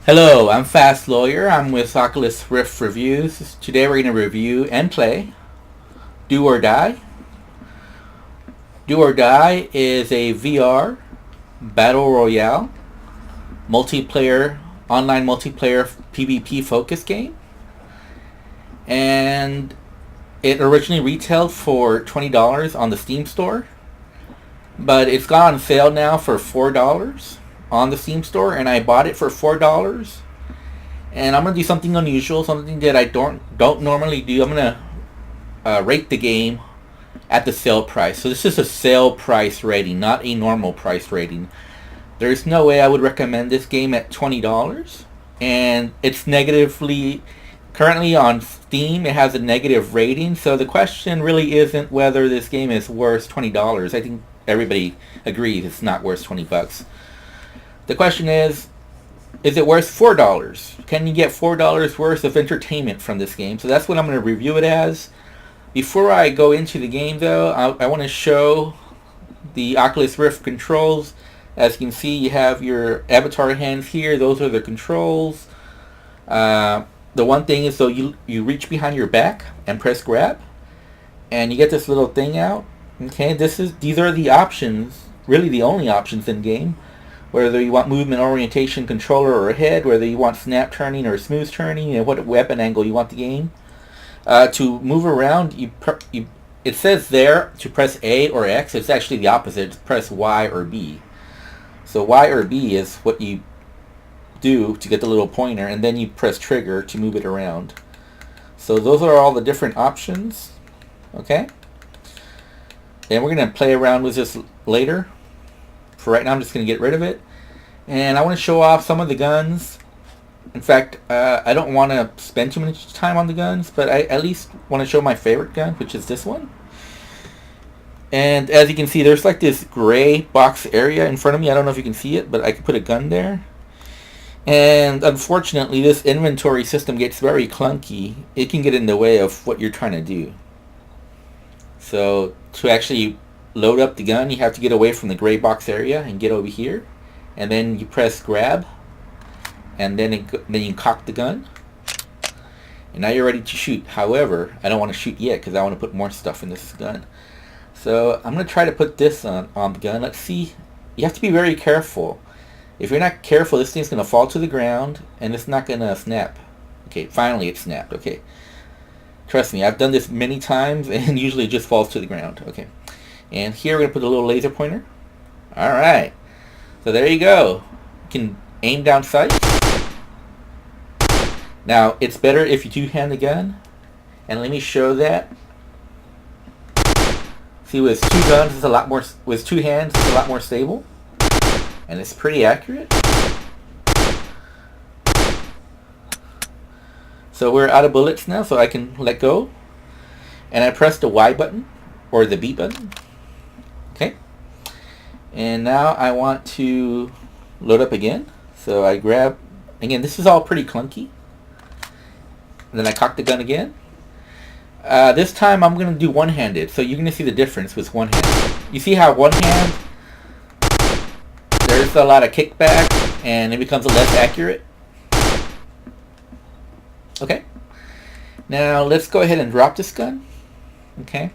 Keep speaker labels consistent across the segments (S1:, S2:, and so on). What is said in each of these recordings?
S1: Hello, I'm Fast Lawyer. I'm with Oculus Rift Reviews. Today we're going to review and play Do or Die. Do or Die is a VR Battle Royale multiplayer, online multiplayer PvP focus game. And it originally retailed for $20 on the Steam store, but it's gone on sale now for $4 on the Steam store, and I bought it for $4. And I'm gonna do something unusual, something that I don't normally do. I'm gonna rate the game at the sale price. So this is a sale price rating, not a normal price rating. There's no way I would recommend this game at $20, and it's negatively currently on Steam. It has a negative rating. So the question really isn't whether this game is worth $20. I think everybody agrees it's not worth $20. The question is it worth $4? Can you get $4 worth of entertainment from this game? So that's what I'm going to review it as. Before I go into the game, though, I want to show the Oculus Rift controls. As you can see, you have your avatar hands here. Those are the controls. The one thing is, so you reach behind your back and press grab, and you get this little thing out. Okay, these are the options, really the only options in game. Whether you want movement orientation controller or head, whether you want snap turning or smooth turning, and what weapon angle you want the game. To move around, it says there to press A or X. It's actually the opposite. It's press Y or B. So Y or B is what you do to get the little pointer, and then you press trigger to move it around. So those are all the different options. Okay? And we're going to play around with this later. For right now, I'm just going to get rid of it. And I want to show off some of the guns. In fact, I don't want to spend too much time on the guns, but I at least want to show my favorite gun, which is this one. And as you can see, there's like this gray box area in front of me. I don't know if you can see it, but I can put a gun there. And unfortunately, this inventory system gets very clunky. It can get in the way of what you're trying to do. So to actually load up the gun, you have to get away from the gray box area and get over here, and then you press grab, and then you cock the gun, and now you're ready to shoot. However, I don't want to shoot yet because I want to put more stuff in this gun. So I'm going to try to put this on the gun. Let's see. You have to be very careful. If you're not careful, this thing's going to fall to the ground and it's not going to snap. Okay, finally it snapped. Okay, trust me, I've done this many times and usually it just falls to the ground. Okay. And here we're going to put a little laser pointer. Alright. So there you go. You can aim down sights. Now, it's better if you two-hand the gun. And let me show that. See, with two guns, it's a lot more... With two hands, it's a lot more stable. And it's pretty accurate. So we're out of bullets now, so I can let go. And I press the Y button, or the B button. Okay, and now I want to load up again. So I grab, again, this is all pretty clunky. And then I cock the gun again. This time I'm going to do one-handed, so you're going to see the difference with one hand. You see how one hand, there's a lot of kickback, and it becomes less accurate. Okay, now let's go ahead and drop this gun. Okay.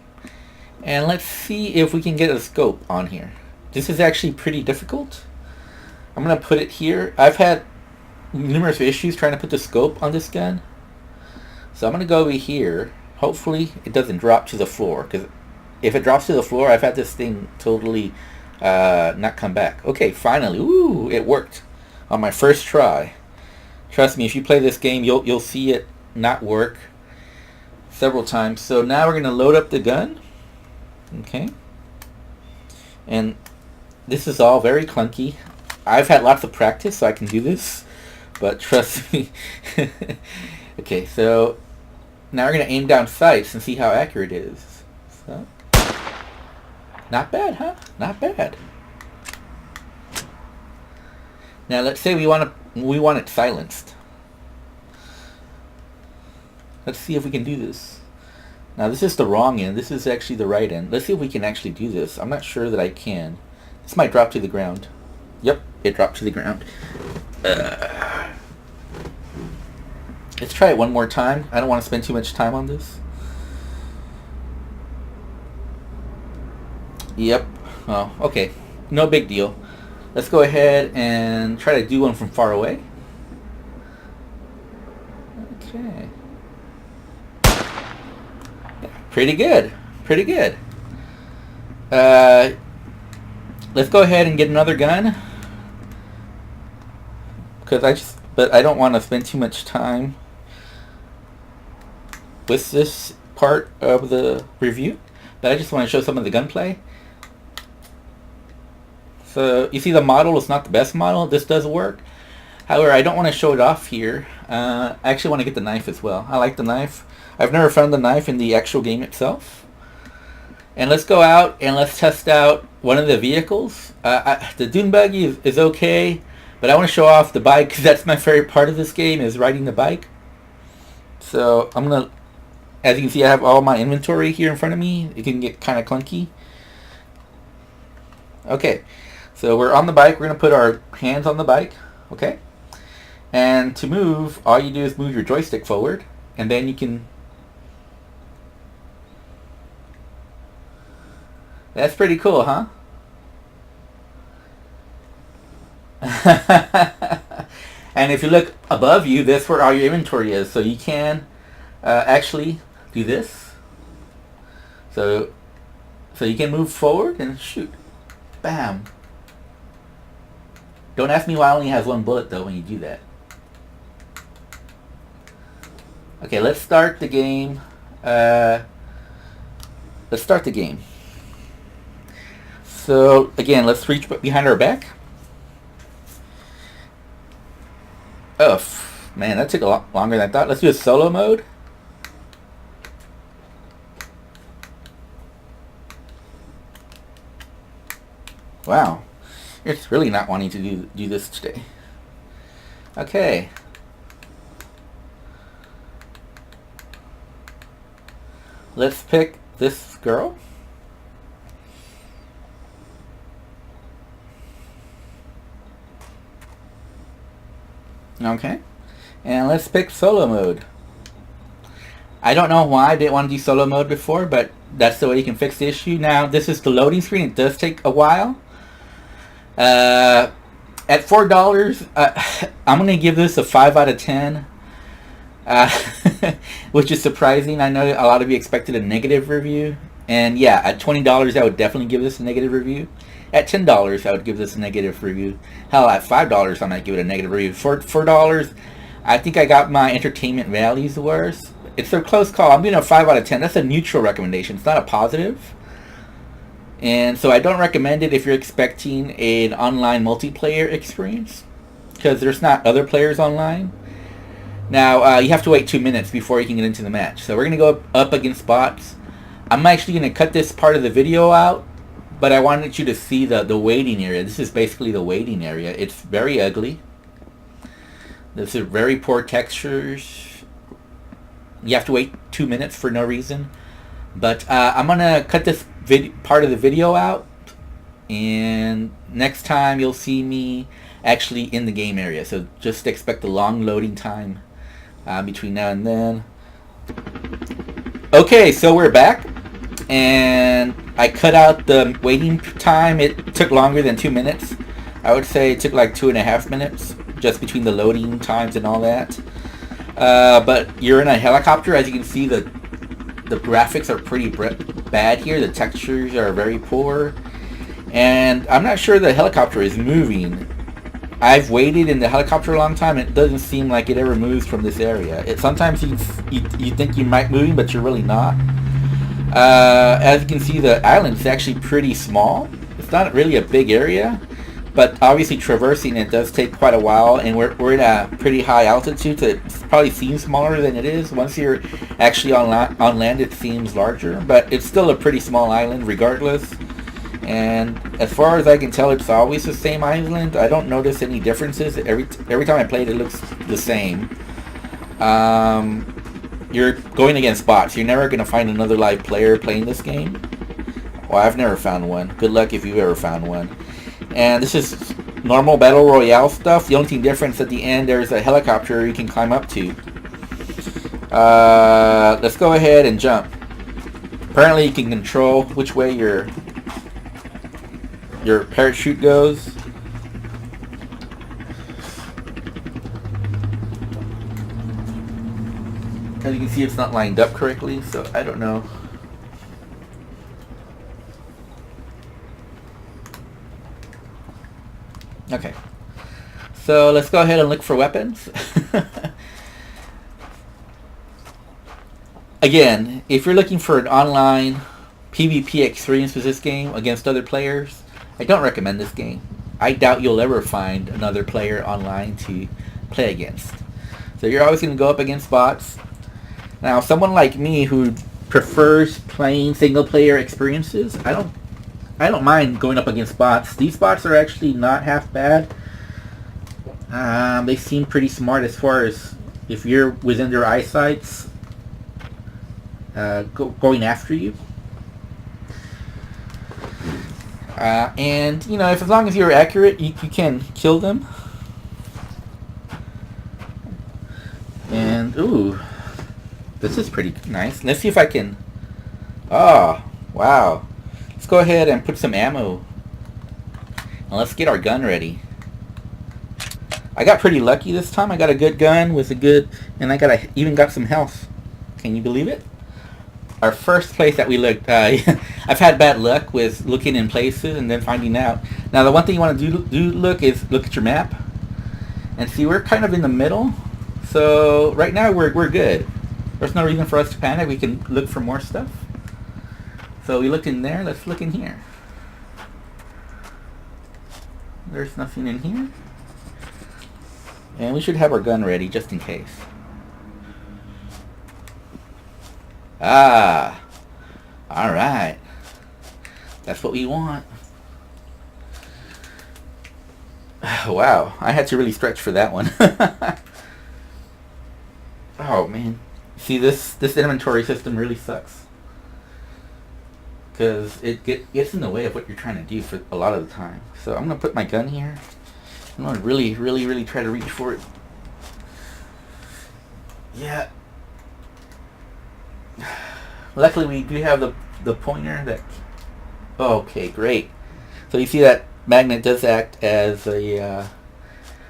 S1: And let's see if we can get a scope on here. This is actually pretty difficult. I'm going to put it here. I've had numerous issues trying to put the scope on this gun. So I'm going to go over here. Hopefully it doesn't drop to the floor, because if it drops to the floor, I've had this thing totally not come back. Okay, finally. Ooh, it worked on my first try. Trust me, if you play this game, you'll see it not work several times. So now we're going to load up the gun. Okay, and this is all very clunky. I've had lots of practice, so I can do this, but trust me. Okay, so now we're going to aim down sights and see how accurate it is. So, not bad, huh? Not bad. Now let's say we want it silenced. Let's see if we can do this. Now this is the wrong end. This is actually the right end. Let's see if we can actually do this. I'm not sure that I can. This might drop to the ground. Yep, it dropped to the ground. Let's try it one more time. I don't want to spend too much time on this. Yep. Oh, okay. No big deal. Let's go ahead and try to do one from far away. Okay. Pretty good. Pretty good. Let's go ahead and get another gun. But I don't want to spend too much time with this part of the review. But I just want to show some of the gunplay. So you see the model is not the best model. This does work. However, I don't want to show it off here. I actually want to get the knife as well. I like the knife. I've never found the knife in the actual game itself. And let's go out and let's test out one of the vehicles. The dune buggy is okay, but I want to show off the bike because that's my favorite part of this game, is riding the bike. So I'm going to, as you can see, I have all my inventory here in front of me. It can get kind of clunky. Okay, so we're on the bike. We're going to put our hands on the bike. Okay. And to move, all you do is move your joystick forward, and then you can... That's pretty cool, huh? And if you look above you, that's where all your inventory is. So you can actually do this. So you can move forward and shoot. Bam. Don't ask me why it only has one bullet, though, when you do that. Okay, let's start the game. Let's start the game. So, again, let's reach behind our back. Oh, man, that took a lot longer than I thought. Let's do a solo mode. Wow. It's really not wanting to do this today. Okay. Let's pick this girl. Okay. And let's pick solo mode. I don't know why I didn't want to do solo mode before, but that's the way you can fix the issue. Now, this is the loading screen. It does take a while. At $4, I'm going to give this a 5 out of 10. Which is surprising. I know a lot of you expected a negative review. And yeah, at $20, I would definitely give this a negative review. At $10, I would give this a negative review. Hell, at $5, I might give it a negative review. For $4, I think I got my entertainment values worse. It's a close call. I'm giving it a 5 out of 10. That's a neutral recommendation. It's not a positive. And so I don't recommend it if you're expecting an online multiplayer experience, because there's not other players online. Now, you have to wait 2 minutes before you can get into the match. So we're going to go up against bots. I'm actually going to cut this part of the video out, but I wanted you to see the waiting area. This is basically the waiting area. It's very ugly. This is very poor textures. You have to wait 2 minutes for no reason. But I'm going to cut this part of the video out, and next time you'll see me actually in the game area. So just expect a long loading time between now and then. Okay, so we're back, and I cut out the waiting time. It took longer than 2 minutes. I would say it took like 2.5 minutes just between the loading times and all that. But you're in a helicopter. As you can see, the graphics are pretty bad here. The textures are very poor, and I'm not sure the helicopter is moving. I've waited in the helicopter a long time, and it doesn't seem like it ever moves from this area. Sometimes you think you might move, but you're really not. As you can see, the island is actually pretty small. It's not really a big area, but obviously traversing it does take quite a while, and we're in a pretty high altitude, so it probably seems smaller than it is. Once you're actually on land, it seems larger, but it's still a pretty small island regardless. And as far as I can tell, it's always the same island. I don't notice any differences. Every time I play it, it looks the same. You're going against bots. You're never going to find another live player playing this game. Well, I've never found one. Good luck if you've ever found one. And this is normal Battle Royale stuff. The only thing different is at the end, there's a helicopter you can climb up to. Let's go ahead and jump. Apparently you can control which way your parachute goes. As you can see, it's not lined up correctly, so I don't know. Okay. So let's go ahead and look for weapons. Again, if you're looking for an online PvP experience with this game against other players, I don't recommend this game. I doubt you'll ever find another player online to play against. So you're always going to go up against bots. Now, someone like me who prefers playing single player experiences, I don't mind going up against bots. These bots are actually not half bad. They seem pretty smart as far as if you're within their eyesights, going after you. And, you know, as long as you're accurate, you can kill them. And, ooh, this is pretty nice. Let's see if I can... Oh, wow. Let's go ahead and put some ammo. And let's get our gun ready. I got pretty lucky this time. I got a good gun with a good... And I even got some health. Can you believe it? Our first place that we looked... I've had bad luck with looking in places and then finding out. Now, the one thing you want to look at your map. And see, we're kind of in the middle. So, right now, we're good. There's no reason for us to panic. We can look for more stuff. So, we looked in there. Let's look in here. There's nothing in here. And we should have our gun ready, just in case. Ah. Alright. That's what we want. Wow. I had to really stretch for that one. Oh, man. See, this inventory system really sucks. Because it gets in the way of what you're trying to do for a lot of the time. So I'm going to put my gun here. I'm going to really try to reach for it. Yeah. Luckily, we do have the pointer that... Oh, okay, great. So you see that magnet does act as a...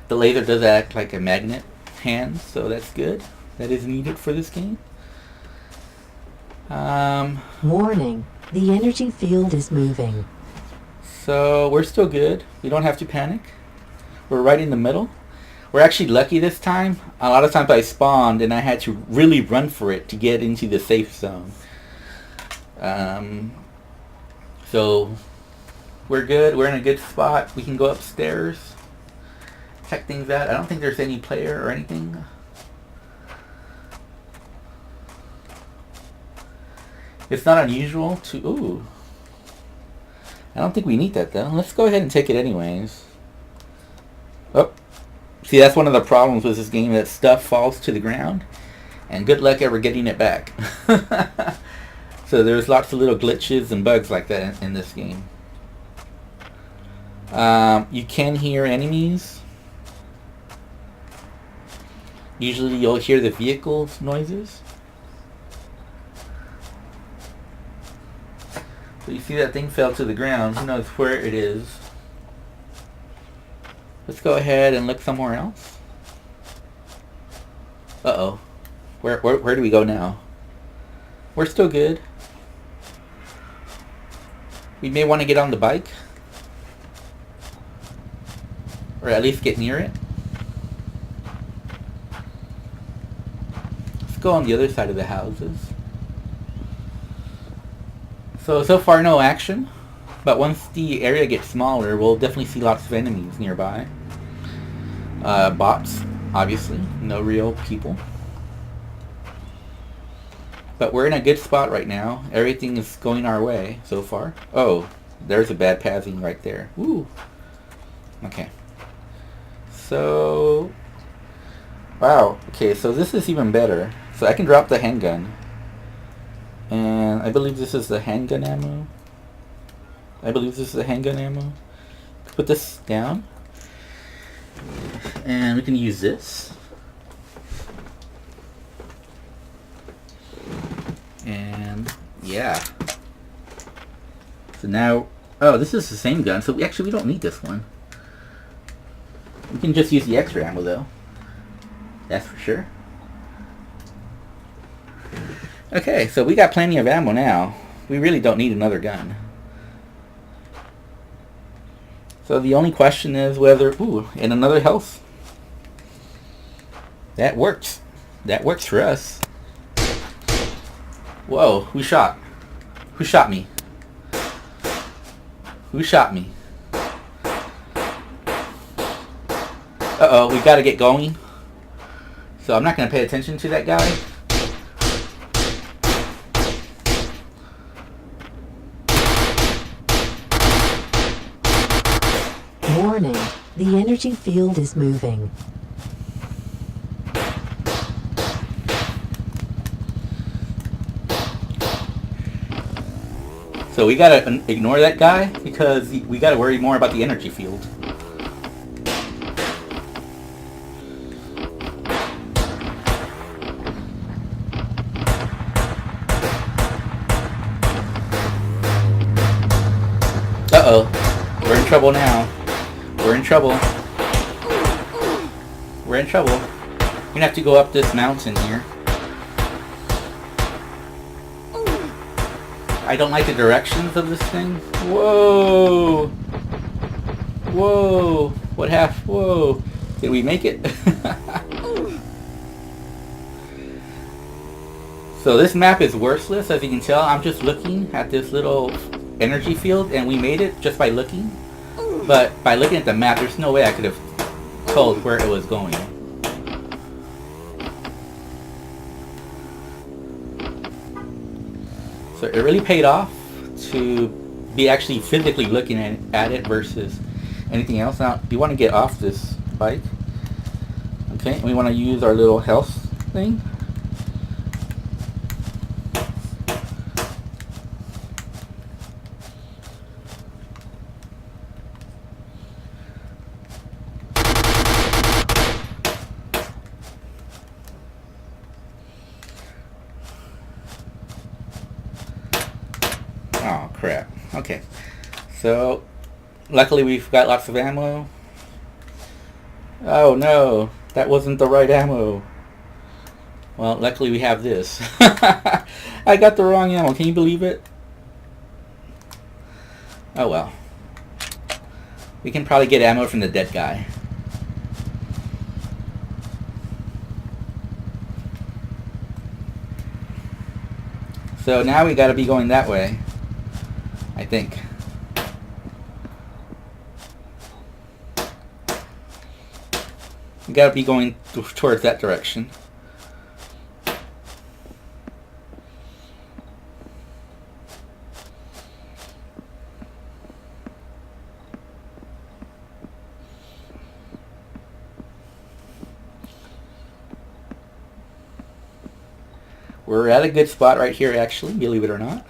S1: the laser does act like a magnet hand, so that's good. That is needed for this game.
S2: Warning. The energy field is moving.
S1: So we're still good. We don't have to panic. We're right in the middle. We're actually lucky this time. A lot of times I spawned and I had to really run for it to get into the safe zone. So we're good. We're in a good spot. We can go upstairs, check things out. I don't think there's any player or anything. It's not unusual to... Ooh. I don't think we need that, though. Let's go ahead and take it anyways. Oh. See, that's one of the problems with this game, that stuff falls to the ground. And good luck ever getting it back. So there's lots of little glitches and bugs like that in this game. You can hear enemies. Usually you'll hear the vehicle's noises. So you see that thing fell to the ground. Who knows where it is? Let's go ahead and look somewhere else. Uh-oh. Where do we go now? We're still good. We may want to get on the bike. Or at least get near it. Let's go on the other side of the houses. So far no action, but once the area gets smaller, we'll definitely see lots of enemies nearby. Bots, obviously, no real people. But we're in a good spot right now. Everything is going our way so far. Oh, there's a bad pathing right there. Ooh. Okay. So, wow. Okay, so this is even better. So I can drop the handgun. And I believe this is the handgun ammo. Put this down. And we can use this. And yeah. So now, oh, this is the same gun. So we don't need this one. We can just use the extra ammo though. That's for sure. Okay, so we got plenty of ammo now. We really don't need another gun. So the only question is whether, and another health. That works. That works for us. Whoa, who shot? Who shot me? Who shot me? Uh-oh, we gotta get going. So I'm not gonna pay attention to that guy.
S2: Warning, the energy field is moving.
S1: So we gotta ignore that guy because we gotta worry more about the energy field. Uh-oh. We're in trouble now. We're in trouble. We're in trouble. We're gonna have to go up this mountain here. I don't like the directions of this thing. Whoa! Whoa! What happened? Whoa! Did we make it? So this map is worthless, as you can tell. I'm just looking at this little energy field, and we made it just by looking. But by looking at the map, there's no way I could have told where it was going. So it really paid off to be actually physically looking at it versus anything else. Now, you want to get off this bike. Okay, and we want to use our little health thing. Oh crap. Okay. So luckily we've got lots of ammo. Oh no, that wasn't the right ammo. Well, luckily we have this. I got the wrong ammo. Can you believe it? Oh well. We can probably get ammo from the dead guy. So now we gotta be going that way, I think. We gotta be going towards that direction. We're at a good spot right here, actually, believe it or not.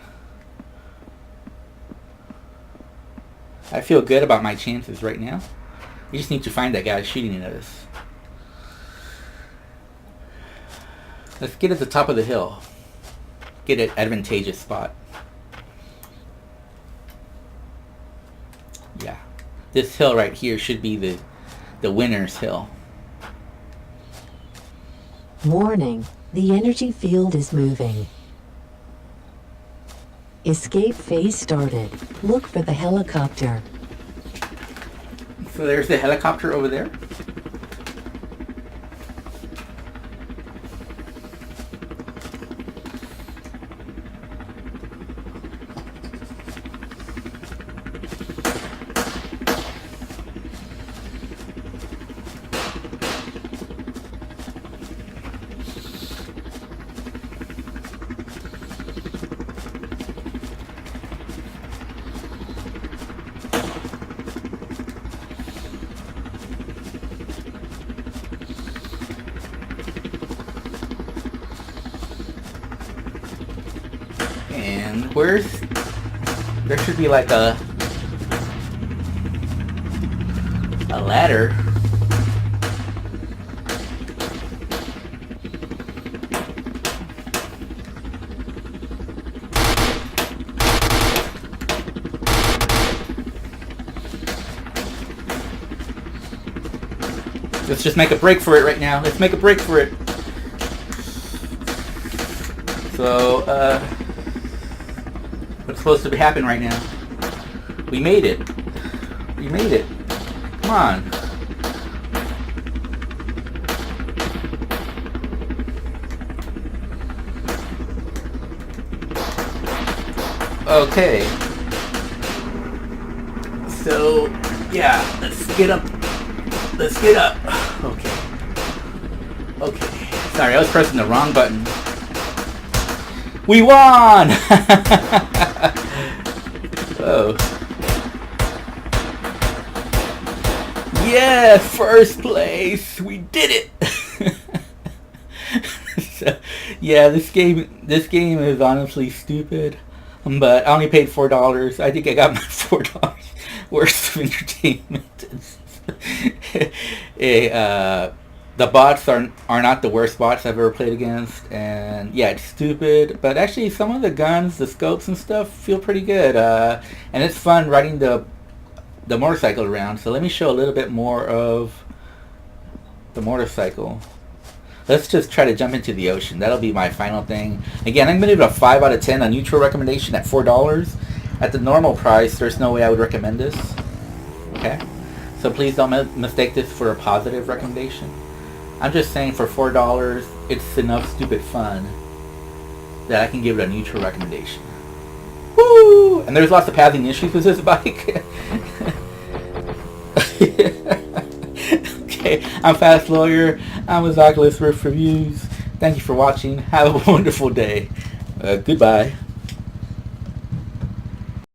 S1: I feel good about my chances right now. We just need to find that guy shooting at us. Let's get at the top of the hill. Get an advantageous spot. Yeah. This hill right here should be the winner's hill.
S2: Warning, the energy field is moving. Escape phase started. Look for the helicopter.
S1: So there's the helicopter over there. And there should be like a ladder. Let's just make a break for it right now. Let's make a break for it. So, what's supposed to be happening right now? We made it. We made it. Come on. Okay. So, yeah, let's get up. Let's get up. Okay. Okay. Sorry, I was pressing the wrong button. We won! Oh. Yeah, first place. We did it. So, yeah, this game is honestly stupid. But I only paid $4. I think I got my $4 worth of entertainment. The bots are not the worst bots I've ever played against, and yeah, it's stupid. But actually, some of the guns, the scopes and stuff feel pretty good, and it's fun riding the motorcycle around. So let me show a little bit more of the motorcycle. Let's just try to jump into the ocean. That'll be my final thing. Again, I'm going to give it a 5 out of 10, a neutral recommendation at $4. At the normal price, there's no way I would recommend this. Okay? So please don't mistake this for a positive recommendation. I'm just saying for $4, it's enough stupid fun that I can give it a neutral recommendation. Woo! And there's lots of pathing issues with this bike. Okay, I'm Fast Lawyer. I'm with Oculus Rift Reviews. Thank you for watching. Have a wonderful day. Goodbye.